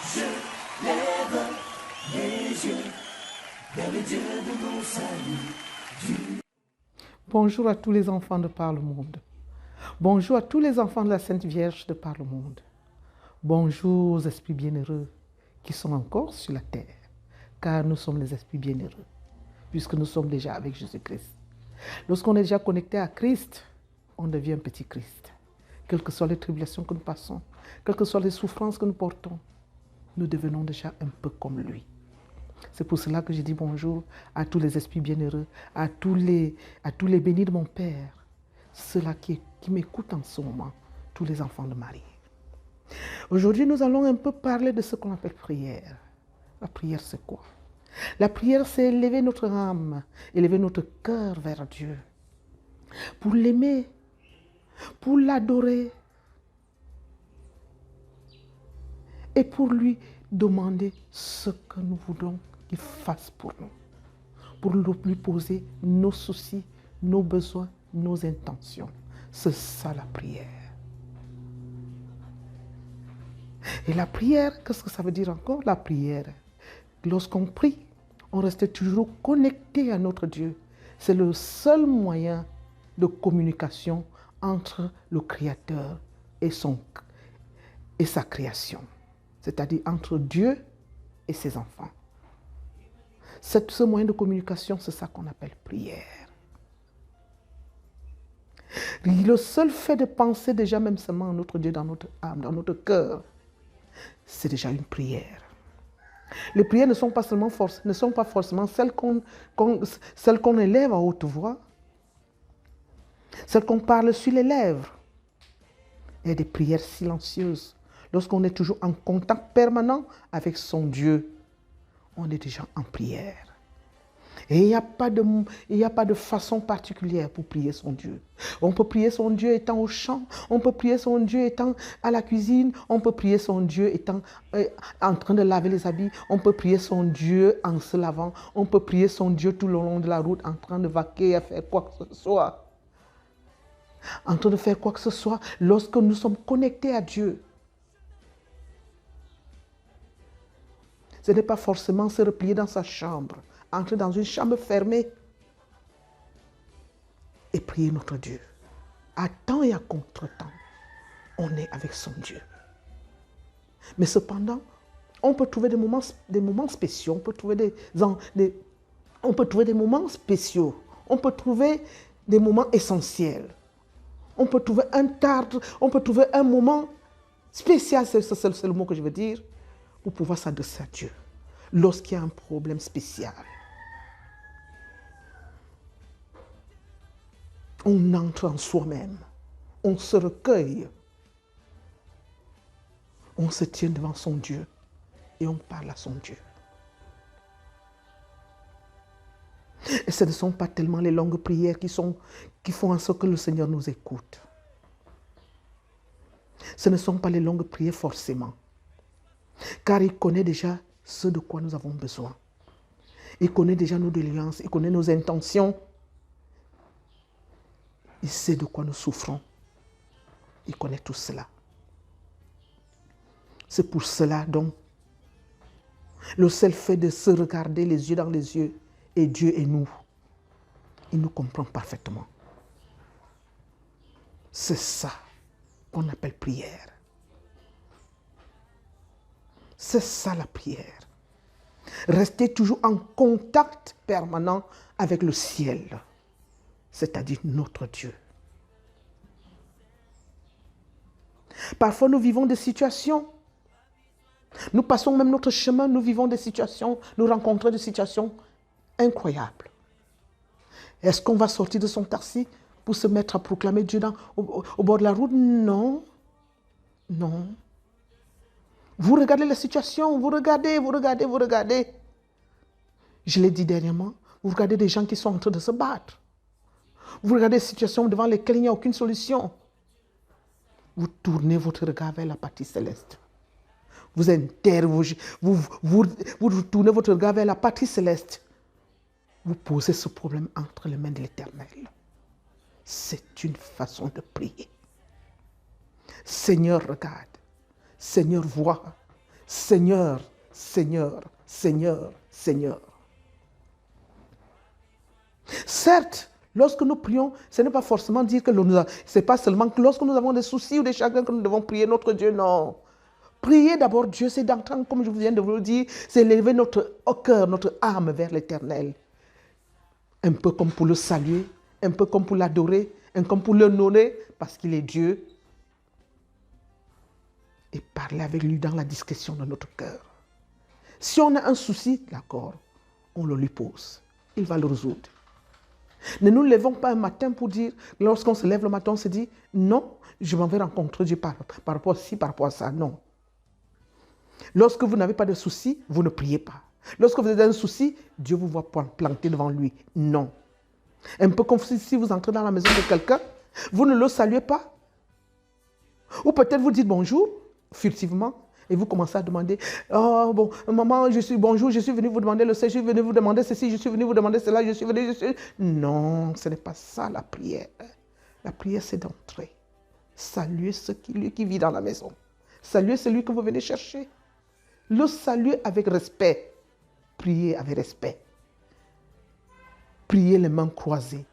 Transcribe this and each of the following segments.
Je lève les yeux vers le Dieu de mon salut. Bonjour à tous les enfants de par le monde. Bonjour à tous les enfants de la Sainte Vierge de par le monde. Bonjour aux esprits bienheureux qui sont encore sur la terre, car nous sommes les esprits bienheureux, puisque nous sommes déjà avec Jésus-Christ. Lorsqu'on est déjà connecté à Christ, on devient un petit Christ. Quelles que soient les tribulations que nous passons, quelles que soient les souffrances que nous portons, nous devenons déjà un peu comme lui. C'est pour cela que je dis bonjour à tous les esprits bienheureux, à tous les bénis de mon Père, ceux-là qui m'écoutent en ce moment, tous les enfants de Marie. Aujourd'hui, nous allons un peu parler de ce qu'on appelle prière. La prière, c'est quoi? La prière, c'est élever notre âme, élever notre cœur vers Dieu, pour l'aimer, pour l'adorer et pour lui demander ce que nous voulons qu'il fasse pour nous, pour lui poser nos soucis, nos besoins, nos intentions. C'est ça la prière. Et la prière, qu'est-ce que ça veut dire encore? La prière, lorsqu'on prie, on reste toujours connecté à notre Dieu. C'est le seul moyen de communication entre le Créateur et sa création, c'est-à-dire entre Dieu et ses enfants. Ce moyen de communication, c'est ça qu'on appelle prière. Le seul fait de penser déjà même seulement à notre Dieu dans notre âme, dans notre cœur, c'est déjà une prière. Les prières ne sont pas forcément celles qu'on élève à haute voix, celles qu'on parle sur les lèvres. Il y a des prières silencieuses. Lorsqu'on est toujours en contact permanent avec son Dieu, on est déjà en prière. Et il n'y a pas de façon particulière pour prier son Dieu. On peut prier son Dieu étant au champ, on peut prier son Dieu étant à la cuisine, on peut prier son Dieu étant en train de laver les habits, on peut prier son Dieu en se lavant, on peut prier son Dieu tout le long de la route en train de vaquer à faire quoi que ce soit. En train de faire quoi que ce soit lorsque nous sommes connectés à Dieu. Ce n'est pas forcément se replier dans sa chambre, entrer dans une chambre fermée et prier notre Dieu. À temps et à contre-temps, on est avec son Dieu. Mais cependant, on peut trouver des moments spéciaux, on peut trouver des moments spéciaux, on peut trouver des moments essentiels. On peut trouver un moment spécial, c'est le mot que je veux dire, pour pouvoir s'adresser à Dieu lorsqu'il y a un problème spécial. On entre en soi-même, on se recueille, on se tient devant son Dieu et on parle à son Dieu. Et ce ne sont pas tellement les longues prières qui font en sorte que le Seigneur nous écoute. Ce ne sont pas les longues prières forcément, car il connaît déjà ce de quoi nous avons besoin. Il connaît déjà nos doléances, il connaît nos intentions. Il sait de quoi nous souffrons. Il connaît tout cela. C'est pour cela donc, le seul fait de se regarder les yeux dans les yeux, et Dieu et nous, il nous comprend parfaitement. C'est ça qu'on appelle prière. C'est ça la prière. Rester toujours en contact permanent avec le ciel, c'est-à-dire notre Dieu. Parfois, nous vivons des situations, nous passons même notre chemin, nous vivons des situations, nous rencontrons des situations incroyables. Est-ce qu'on va sortir de son taxi pour se mettre à proclamer Dieu au bord de la route? Non. Non. Vous regardez la situation, vous regardez. Je l'ai dit dernièrement, vous regardez des gens qui sont en train de se battre. Vous regardez des situations devant lesquelles il n'y a aucune solution. Vous tournez votre regard vers la partie céleste. Vous tournez votre regard vers la partie céleste. Vous posez ce problème entre les mains de l'Éternel. C'est une façon de prier. Seigneur, regarde. Seigneur, vois. Seigneur, Seigneur, Seigneur, Seigneur. Certes, lorsque nous prions, ce n'est pas forcément dire que c'est pas seulement que lorsque nous avons des soucis ou des chagrins que nous devons prier notre Dieu, non. Prier d'abord Dieu, c'est d'entendre, comme je viens de vous le dire, c'est élever notre cœur, notre âme vers l'Éternel. Un peu comme pour le saluer, un peu comme pour l'adorer, un peu comme pour l'honorer, parce qu'il est Dieu. Et parler avec lui dans la discrétion de notre cœur. Si on a un souci, d'accord, on le lui pose. Il va le résoudre. Ne nous levons pas un matin pour dire, lorsqu'on se lève le matin, on se dit, non, je m'en vais rencontrer Dieu par rapport à ci, par rapport à ça. Non. Lorsque vous n'avez pas de souci, vous ne priez pas. Lorsque vous avez un souci, Dieu vous voit planter devant lui. Non. Un peu comme si vous entrez dans la maison de quelqu'un, vous ne le saluez pas. Ou peut-être vous dites bonjour, furtivement, et vous commencez à demander, oh bon, maman, bonjour, je suis venu vous demander le je suis venu vous demander ceci, je suis venu vous demander cela, je suis venu... Non, ce n'est pas ça la prière. La prière, c'est d'entrer. Saluer celui qui vit dans la maison. Saluer celui que vous venez chercher. Le saluer avec respect. Prier avec respect. Prier les mains croisées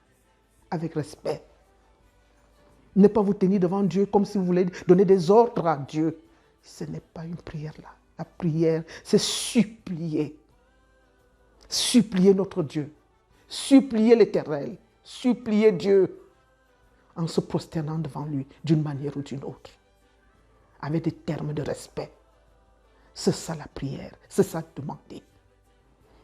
avec respect. Ne pas vous tenir devant Dieu comme si vous voulez donner des ordres à Dieu. Ce n'est pas une prière là. La prière, c'est supplier. Supplier notre Dieu. Supplier l'Éternel. Supplier Dieu en se prosternant devant lui d'une manière ou d'une autre. Avec des termes de respect. C'est ça la prière. C'est ça demander.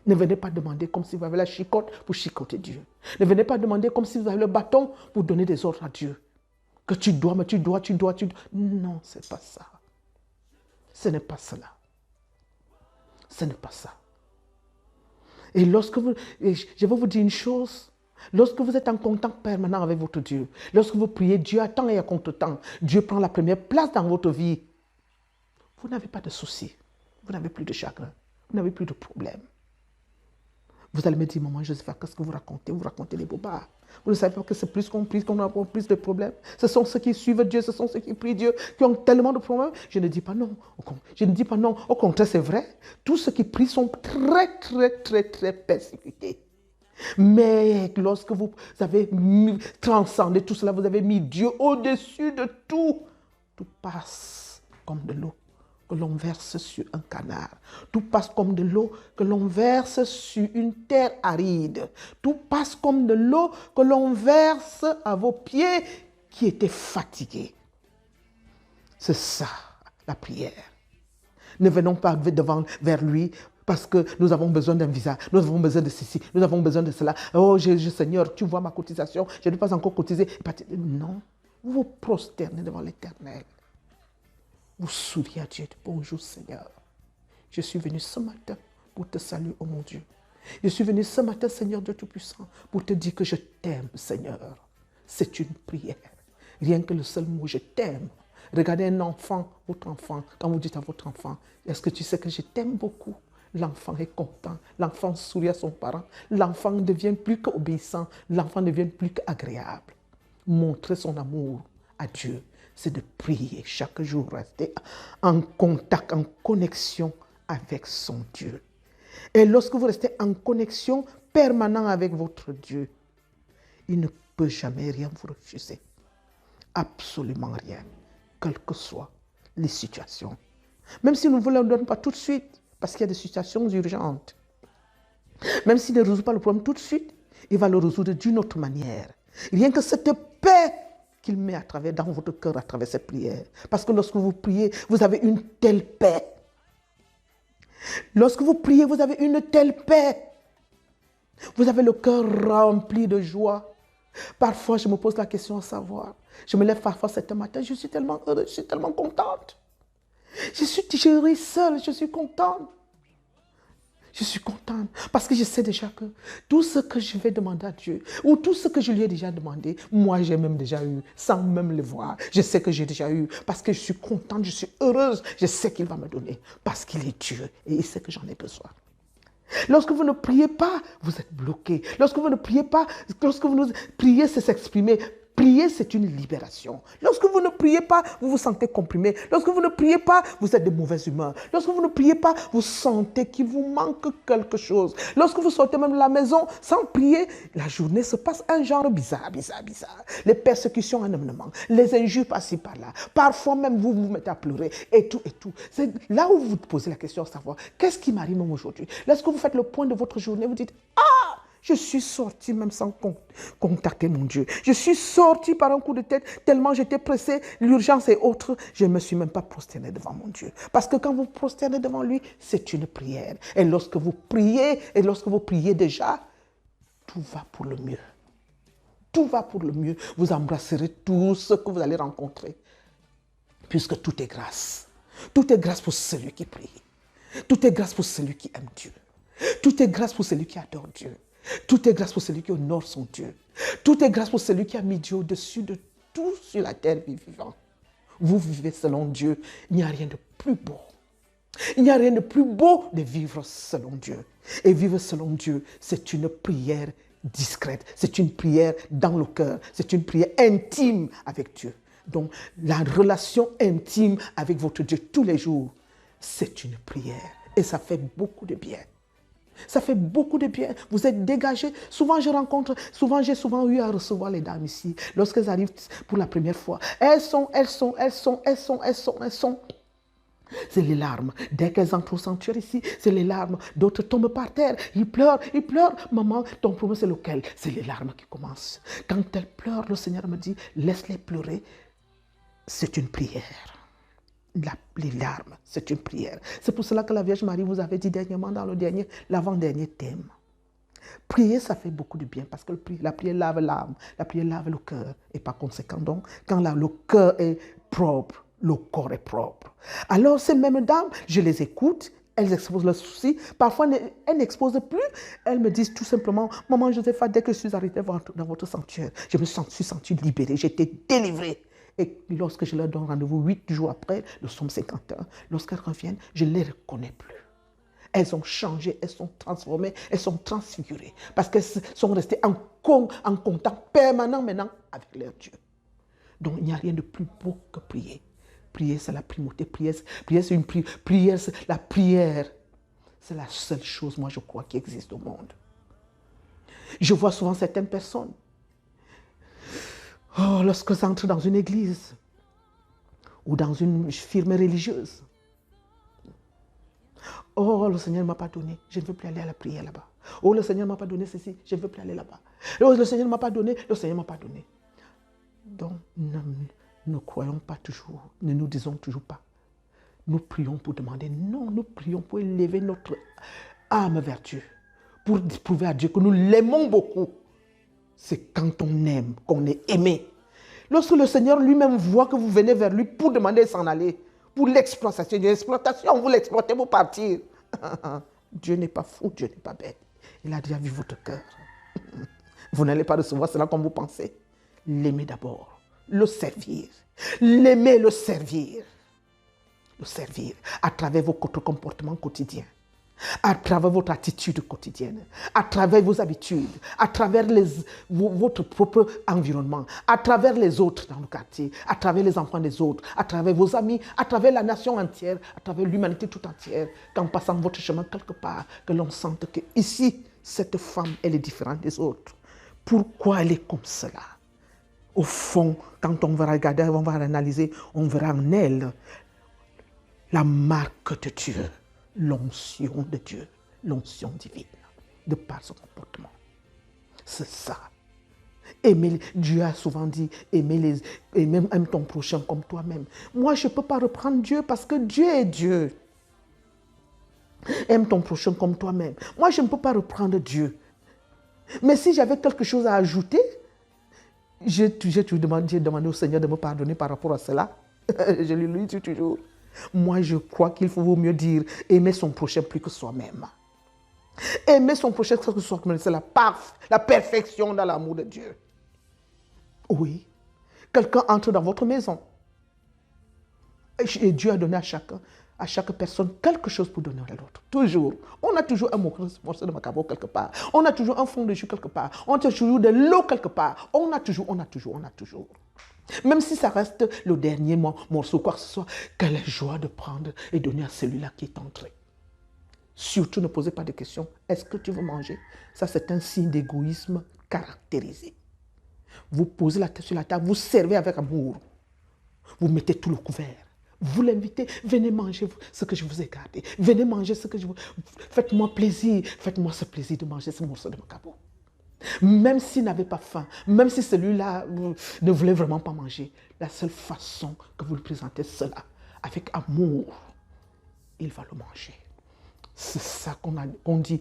Ne venez pas demander comme si vous avez la chicotte pour chicoter Dieu. Ne venez pas demander comme si vous avez le bâton pour donner des ordres à Dieu. Que tu dois, mais tu dois. Non, ce n'est pas ça. Ce n'est pas cela. Ce n'est pas ça. Et je vais vous dire une chose, lorsque vous êtes en contact permanent avec votre Dieu, lorsque vous priez Dieu à temps et à contre-temps, Dieu prend la première place dans votre vie, vous n'avez pas de soucis, vous n'avez plus de chagrin, vous n'avez plus de problèmes. Vous allez me dire, maman Josepha, qu'est-ce que vous racontez? Vous racontez des bobards. Vous ne savez pas que c'est plus qu'on prie, qu'on a plus de problèmes. Ce sont ceux qui suivent Dieu, ce sont ceux qui prient Dieu, qui ont tellement de problèmes. Je ne dis pas non. Je ne dis pas non. Au contraire, c'est vrai. Tous ceux qui prient sont très persécutés. Mais lorsque vous avez transcendé tout cela, vous avez mis Dieu au-dessus de tout. Tout passe comme de l'eau que l'on verse sur un canard. Tout passe comme de l'eau que l'on verse sur une terre aride. Tout passe comme de l'eau que l'on verse à vos pieds qui étaient fatigués. C'est ça, la prière. Ne venons pas vers lui parce que nous avons besoin d'un visa, nous avons besoin de ceci, nous avons besoin de cela. Oh Seigneur, tu vois ma cotisation, je n'ai pas encore cotisé. Non, vous vous prosternez devant l'Éternel. Vous souriez à Dieu. Bonjour Seigneur. Je suis venu ce matin pour te saluer, oh mon Dieu. Je suis venu ce matin, Seigneur Dieu Tout-Puissant, pour te dire que je t'aime, Seigneur. C'est une prière. Rien que le seul mot, je t'aime. Regardez un enfant, votre enfant, quand vous dites à votre enfant, est-ce que tu sais que je t'aime beaucoup? L'enfant est content, l'enfant sourit à son parent, l'enfant devient plus qu'obéissant, l'enfant devient plus qu'agréable. Montrer son amour à Dieu, c'est de prier chaque jour, rester en contact, en connexion avec son Dieu. Et lorsque vous restez en connexion permanente avec votre Dieu, il ne peut jamais rien vous refuser. Absolument rien, quelles que soient les situations. Même si nous ne vous le donnons pas tout de suite, parce qu'il y a des situations urgentes. Même s'il ne résout pas le problème tout de suite, il va le résoudre d'une autre manière. Rien que cette paix qu'il met dans votre cœur à travers cette prière. Parce que lorsque vous priez, vous avez une telle paix. Lorsque vous priez, vous avez une telle paix. Vous avez le cœur rempli de joie. Parfois, je me pose la question à savoir. Je me lève parfois cet matin, je suis tellement heureuse, je suis tellement contente. Je ris seule, je suis contente. Je suis contente parce que je sais déjà que tout ce que je vais demander à Dieu ou tout ce que je lui ai déjà demandé, moi j'ai même déjà eu sans même le voir. Je sais que j'ai déjà eu parce que je suis contente, je suis heureuse. Je sais qu'il va me donner parce qu'il est Dieu et il sait que j'en ai besoin. Lorsque vous ne priez pas, vous êtes bloqué. Lorsque vous ne priez pas, lorsque vous priez, c'est s'exprimer. Prier, c'est une libération. Lorsque vous ne priez pas, vous vous sentez comprimé. Lorsque vous ne priez pas, vous êtes de mauvaise humeur. Lorsque vous ne priez pas, vous sentez qu'il vous manque quelque chose. Lorsque vous sortez même de la maison sans prier, la journée se passe un genre bizarre. Les persécutions énormément, les injures par-ci par-là. Parfois même vous vous mettez à pleurer et tout. C'est là où vous vous posez la question de savoir qu'est-ce qui m'arrive même aujourd'hui. Lorsque vous faites le point de votre journée, vous dites ah! Je suis sorti même sans contacter mon Dieu. Je suis sorti par un coup de tête tellement j'étais pressé, l'urgence et autres. Je ne me suis même pas prosterné devant mon Dieu. Parce que quand vous prosternez devant lui, c'est une prière. Et lorsque vous priez déjà, tout va pour le mieux. Tout va pour le mieux. Vous embrasserez tout ce que vous allez rencontrer. Puisque tout est grâce. Tout est grâce pour celui qui prie. Tout est grâce pour celui qui aime Dieu. Tout est grâce pour celui qui adore Dieu. Tout est grâce pour celui qui honore son Dieu. Tout est grâce pour celui qui a mis Dieu au-dessus de tout sur la terre vivant. Vous vivez selon Dieu. Il n'y a rien de plus beau. Il n'y a rien de plus beau de vivre selon Dieu. Et vivre selon Dieu, c'est une prière discrète. C'est une prière dans le cœur. C'est une prière intime avec Dieu. Donc, la relation intime avec votre Dieu tous les jours, c'est une prière. Et ça fait beaucoup de bien. Ça fait beaucoup de bien. Vous êtes dégagés. Souvent, j'ai souvent eu à recevoir les dames ici. Lorsqu'elles arrivent pour la première fois, elles sont. C'est les larmes. Dès qu'elles entrent au sanctuaire ici, c'est les larmes. D'autres tombent par terre. Ils pleurent. Maman, ton problème, c'est lequel? C'est les larmes qui commencent. Quand elles pleurent, le Seigneur me dit, laisse-les pleurer. C'est une prière. Les larmes, c'est une prière. C'est pour cela que la Vierge Marie vous avait dit dernièrement dans l'avant-dernier thème. Prier, ça fait beaucoup de bien parce que la prière lave l'âme, la prière lave le cœur. Et par conséquent, donc, quand le cœur est propre, le corps est propre. Alors, ces mêmes dames, je les écoute, elles exposent leurs soucis. Parfois, elles n'exposent plus. Elles me disent tout simplement, Maman Josepha, dès que je suis arrivée dans votre sanctuaire, je me suis sentie libérée, j'ai été délivrée. Et lorsque je leur donne rendez-vous 8 jours après, le psaume 51, lorsqu'elles reviennent, je ne les reconnais plus. Elles ont changé, elles sont transformées, elles sont transfigurées. Parce qu'elles sont restées en contact permanent maintenant avec leur Dieu. Donc il n'y a rien de plus beau que prier. Prier, c'est la primauté. Prier, c'est une prière. La prière, c'est la seule chose, moi je crois, qui existe au monde. Je vois souvent certaines personnes. Oh, lorsque j'entre dans une église ou dans une firme religieuse, oh, le Seigneur ne m'a pas donné, je ne veux plus aller à la prière là-bas. Oh, le Seigneur ne m'a pas donné ceci, je ne veux plus aller là-bas. Oh, le Seigneur ne m'a pas donné, le Seigneur ne m'a pas donné. Donc, ne croyons pas toujours, ne nous disons toujours pas. Nous prions pour demander, non, nous prions pour élever notre âme vers Dieu, pour prouver à Dieu que nous l'aimons beaucoup. C'est quand on aime, qu'on est aimé. Lorsque le Seigneur lui-même voit que vous venez vers lui pour demander de s'en aller, pour l'exploitation, vous l'exploitez pour partir. Dieu n'est pas fou, Dieu n'est pas bête. Il a déjà vu votre cœur. Vous n'allez pas recevoir cela comme vous pensez. L'aimer d'abord, le servir. L'aimer, le servir. Le servir à travers votre comportement quotidien. À travers votre attitude quotidienne, à travers vos habitudes, à travers votre propre environnement, à travers les autres dans le quartier, à travers les enfants des autres, à travers vos amis, à travers la nation entière, à travers l'humanité tout entière, qu'en passant votre chemin quelque part, que l'on sente que ici, cette femme, elle est différente des autres. Pourquoi elle est comme cela? Au fond, quand on va regarder, on va analyser, on verra en elle la marque de Dieu. L'onction de Dieu, l'onction divine, de par son comportement. C'est ça. Aimer, Dieu a souvent dit, aime ton prochain comme toi-même. Moi, je ne peux pas reprendre Dieu parce que Dieu est Dieu. Aime ton prochain comme toi-même. Moi, je ne peux pas reprendre Dieu. Mais si j'avais quelque chose à ajouter, j'ai demandé au Seigneur de me pardonner par rapport à cela. Je lui dis toujours. Moi, je crois qu'il vaut mieux dire aimer son prochain plus que soi-même. Aimer son prochain plus que soi-même, c'est la perfection dans l'amour de Dieu. Oui. Quelqu'un entre dans votre maison. Et Dieu a donné à chacun à chaque personne quelque chose pour donner à l'autre. Toujours. On a toujours un morceau de macabo quelque part. On a toujours un fond de jus quelque part. On a toujours de l'eau quelque part. On a toujours. Même si ça reste le dernier morceau, quoi que ce soit, quelle joie de prendre et donner à celui-là qui est entré. Surtout ne posez pas de questions. Est-ce que tu veux manger? Ça, c'est un signe d'égoïsme caractérisé. Vous posez la tête sur la table, vous servez avec amour. Vous mettez tout le couvert. Vous l'invitez, venez manger ce que je vous ai gardé. Venez manger ce que je vous... Faites-moi plaisir, faites-moi ce plaisir de manger ce morceau de macabo. Même s'il n'avait pas faim, même si celui-là ne voulait vraiment pas manger, la seule façon que vous lui présentez cela, avec amour, il va le manger. C'est ça qu'on dit,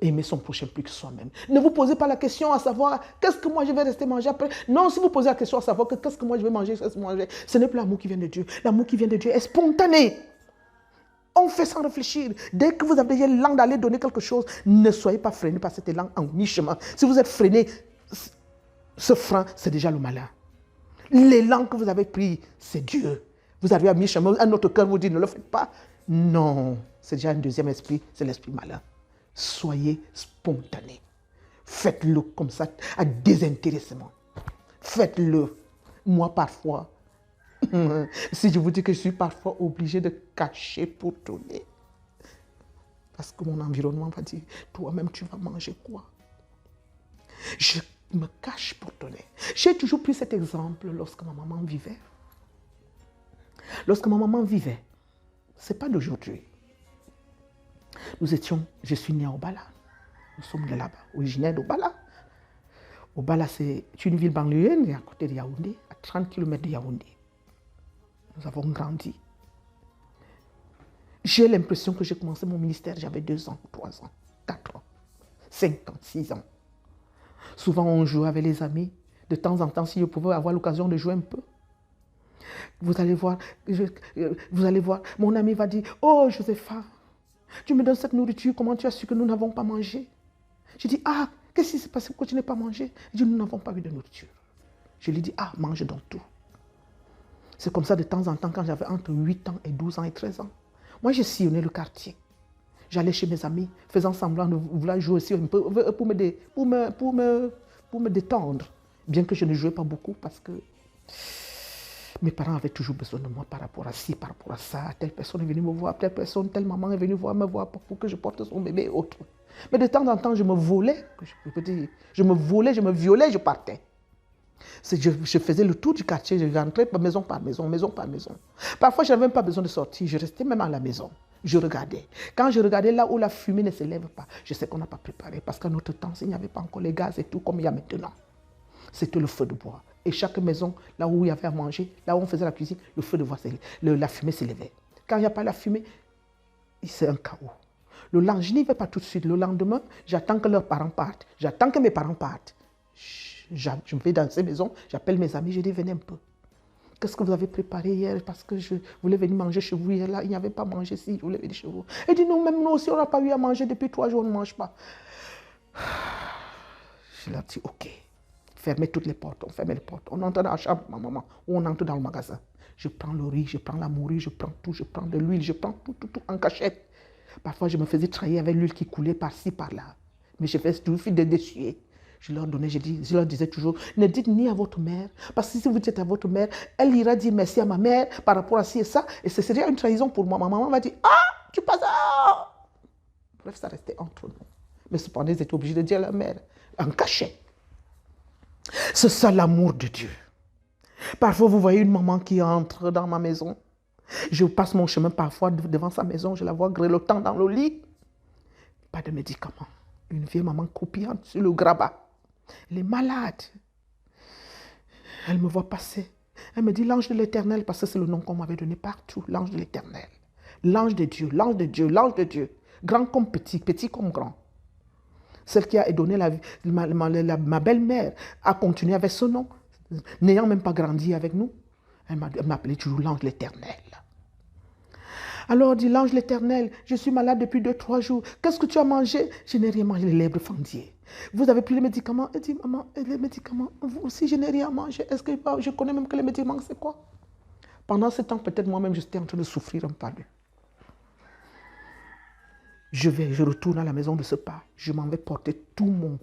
aimer son prochain plus que soi-même. Ne vous posez pas la question à savoir, qu'est-ce que moi je vais rester manger après? Non, si vous posez la question à savoir, qu'est-ce que moi je vais manger, ce n'est plus l'amour qui vient de Dieu. L'amour qui vient de Dieu est spontané. On fait sans réfléchir. Dès que vous avez l'élan d'aller donner quelque chose, ne soyez pas freiné par cet élan en mi-chemin. Si vous êtes freiné, ce frein, c'est déjà le malin. L'élan que vous avez pris, c'est Dieu. Vous arrivez à mi-chemin, un autre cœur vous dit, ne le faites pas. Non, c'est déjà un deuxième esprit, c'est l'esprit malin. Soyez spontané. Faites-le comme ça, à désintéressement. Faites-le. Moi, parfois, si je vous dis que je suis parfois obligé de cacher pour donner, parce que mon environnement va dire, toi-même, tu vas manger quoi? Je me cache pour donner. J'ai toujours pris cet exemple lorsque ma maman vivait. Lorsque ma maman vivait, ce n'est pas d'aujourd'hui. Je suis né à Obala. Nous sommes de là-bas, originaires d'Obala. Obala, c'est une ville banlieue, à côté de Yaoundé, à 30 km de Yaoundé. Nous avons grandi. J'ai l'impression que j'ai commencé mon ministère, j'avais 2 ans, 3 ans, 4 ans, 5 ans, 6 ans. Souvent, on jouait avec les amis. De temps en temps, si je pouvais avoir l'occasion de jouer un peu. Vous allez voir, mon ami va dire, oh Josepha, tu me donnes cette nourriture, comment tu as su que nous n'avons pas mangé? Je dis, ah, qu'est-ce qui s'est passé, pourquoi tu n'as pas mangé? Il dit, nous n'avons pas eu de nourriture. Je lui dis, ah, mange donc tout. C'est comme ça de temps en temps quand j'avais entre 8 ans et 12 ans et 13 ans. Moi, j'ai sillonné le quartier. J'allais chez mes amis, faisant semblant de vouloir jouer aussi un peu pour me détendre. Bien que je ne jouais pas beaucoup parce que mes parents avaient toujours besoin de moi par rapport à ci, par rapport à ça. Telle personne est venue me voir, telle maman est venue me voir pour que je porte son bébé et autres. Mais de temps en temps, je me volais, je me violais, je partais. Je faisais le tour du quartier, je rentrais maison par maison, maison par maison. Parfois, je n'avais même pas besoin de sortir, je restais même à la maison. Je regardais. Quand je regardais là où la fumée ne s'élève pas, je sais qu'on n'a pas préparé. Parce qu'à notre temps, il n'y avait pas encore les gaz et tout comme il y a maintenant. C'était le feu de bois. Et chaque maison, là où il y avait à manger, là où on faisait la cuisine, le feu de bois, la fumée s'élevait. Quand il n'y a pas la fumée, c'est un chaos. Je n'y vais pas tout de suite. Le lendemain, j'attends que leurs parents partent. J'attends que mes parents partent. Je me vais dans ces maisons, j'appelle mes amis, je dis, venez un peu. Qu'est-ce que vous avez préparé hier? Parce que je voulais venir manger chez vous hier, là, il n'y avait pas mangé si je voulais venir chez vous. Et dit, non, même nous aussi, on n'a pas eu à manger depuis 3 jours, on ne mange pas. Je leur dis, ok, fermez toutes les portes, on ferme les portes. On entre dans la chambre de ma maman, ou on entre dans le magasin. Je prends le riz, je prends la morue, je prends tout, je prends de l'huile, je prends tout en cachette. Parfois, je me faisais trahir avec l'huile qui coulait par-ci, par-là. Mais je faisais tout de dessuyer. Je leur disais toujours, ne dites ni à votre mère, parce que si vous dites à votre mère, elle ira dire merci à ma mère par rapport à ci et ça, et ce serait une trahison pour moi. Ma maman va dire, ah, tu passes ça. Bref, ça restait entre nous. Mais cependant, ils étaient obligés de dire à la mère, en cachet. C'est ça l'amour de Dieu. Parfois, vous voyez une maman qui entre dans ma maison. Je passe mon chemin parfois devant sa maison, je la vois grelottant dans le lit. Pas de médicaments. Une vieille maman copiante sur le grabat. Elle est malade. Elle me voit passer. Elle me dit l'ange de l'Éternel, parce que c'est le nom qu'on m'avait donné partout, l'ange de l'Éternel. L'ange de Dieu, l'ange de Dieu, l'ange de Dieu. Grand comme petit, petit comme grand. Celle qui a donné la vie, ma belle-mère a continué avec ce nom, n'ayant même pas grandi avec nous. Elle m'a appelé toujours l'ange de l'Éternel. Alors dit l'ange de l'Éternel, je suis malade depuis 2-3 jours. Qu'est-ce que tu as mangé? Je n'ai rien mangé, les lèvres fendiées. Vous avez pris les médicaments? Elle dit, maman, les médicaments, vous aussi, je n'ai rien mangé. Est-ce que je connais même que les médicaments, c'est quoi? Pendant ce temps, peut-être moi-même, j'étais en train de souffrir un peu. Je retourne à la maison de ce pas. Je m'en vais porter tout mon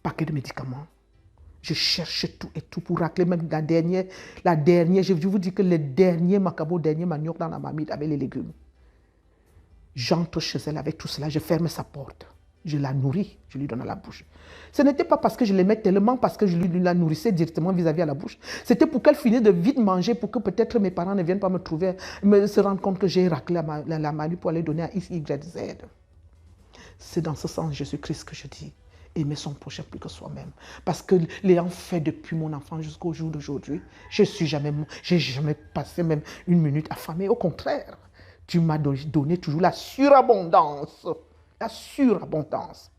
paquet de médicaments. Je cherche tout et tout pour racler même la dernière, je vous dis que le dernier macabo, dernier manioc dans la marmite avec les légumes. J'entre chez elle avec tout cela, je ferme sa porte. Je la nourris, je lui donne à la bouche. Ce n'était pas parce que je l'aimais tellement, parce que je lui la nourrissais directement vis-à-vis à la bouche. C'était pour qu'elle finisse de vite manger, pour que peut-être mes parents ne viennent pas me trouver, se rendre compte que j'ai raclé la marmite pour aller donner à X, Y, Z. C'est dans ce sens, Jésus-Christ, que je dis. Aimer son prochain plus que soi-même. Parce que l'ayant fait depuis mon enfant jusqu'au jour d'aujourd'hui, je n'ai jamais passé même une minute affamée. Au contraire, tu m'as donné toujours la surabondance. La surabondance.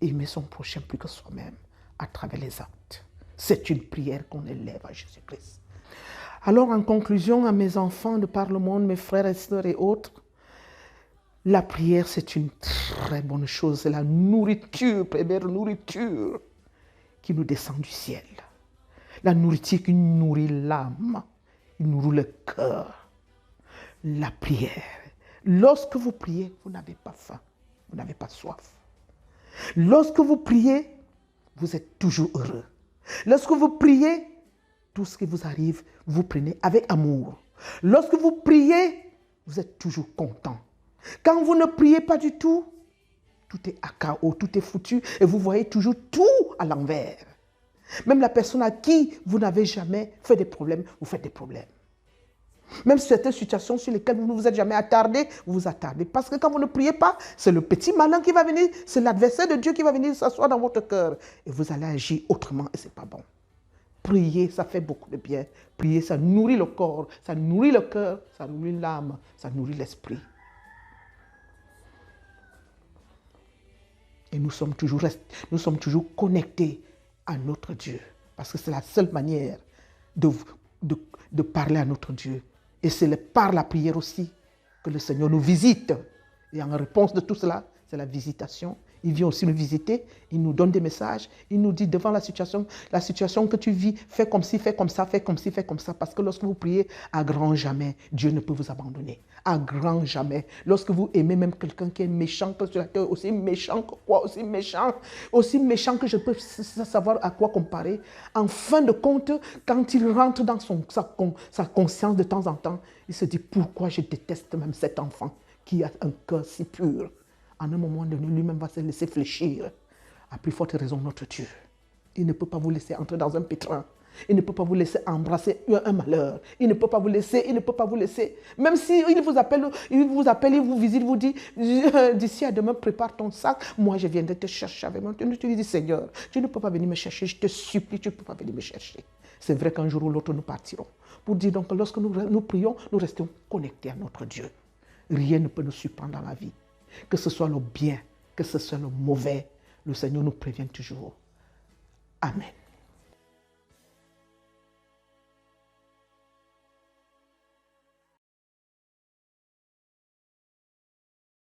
Aimer son prochain plus que soi-même à travers les actes. C'est une prière qu'on élève à Jésus-Christ. Alors, en conclusion, à mes enfants de par le monde, mes frères et sœurs et autres, la prière, c'est une très bonne chose. C'est la nourriture, première nourriture qui nous descend du ciel. La nourriture qui nourrit l'âme, qui nourrit le cœur. La prière. Lorsque vous priez, vous n'avez pas faim, vous n'avez pas soif. Lorsque vous priez, vous êtes toujours heureux. Lorsque vous priez, tout ce qui vous arrive, vous prenez avec amour. Lorsque vous priez, vous êtes toujours content. Quand vous ne priez pas du tout, tout est à chaos, tout est foutu et vous voyez toujours tout à l'envers. Même la personne à qui vous n'avez jamais fait des problèmes, vous faites des problèmes. Même certaines situations sur lesquelles vous ne vous êtes jamais attardé, vous vous attardez. Parce que quand vous ne priez pas, c'est le petit malin qui va venir, c'est l'adversaire de Dieu qui va venir s'asseoir dans votre cœur. Et vous allez agir autrement et ce n'est pas bon. Prier, ça fait beaucoup de bien. Prier, ça nourrit le corps, ça nourrit le cœur, ça nourrit l'âme, ça nourrit l'esprit. Et nous sommes toujours connectés à notre Dieu. Parce que c'est la seule manière de parler à notre Dieu. Et c'est par la prière aussi que le Seigneur nous visite. Et en réponse de tout cela, c'est la visitation. Il vient aussi nous visiter, il nous donne des messages, il nous dit devant la situation que tu vis, fais comme ci, fais comme ça, fais comme ci, fais comme ça. Parce que lorsque vous priez, à grand jamais, Dieu ne peut vous abandonner. À grand jamais. Lorsque vous aimez même quelqu'un qui est méchant que sur la terre, aussi méchant que quoi, aussi méchant que je peux savoir à quoi comparer. En fin de compte, quand il rentre dans sa conscience de temps en temps, il se dit pourquoi je déteste même cet enfant qui a un cœur si pur. En un moment donné, lui-même va se laisser fléchir. À plus forte raison, notre Dieu. Il ne peut pas vous laisser entrer dans un pétrin. Il ne peut pas vous laisser embrasser un malheur. Il ne peut pas vous laisser. Même s'il vous appelle, il vous visite, vous dit, d'ici à demain, prépare ton sac. Moi, je viendrai te chercher avec moi. Tu lui dis, Seigneur, tu ne peux pas venir me chercher. Je te supplie, tu ne peux pas venir me chercher. C'est vrai qu'un jour ou l'autre, nous partirons. Pour dire donc que lorsque nous prions, nous restons connectés à notre Dieu. Rien ne peut nous surprendre dans la vie. Que ce soit le bien, que ce soit le mauvais, le Seigneur nous prévient toujours. Amen.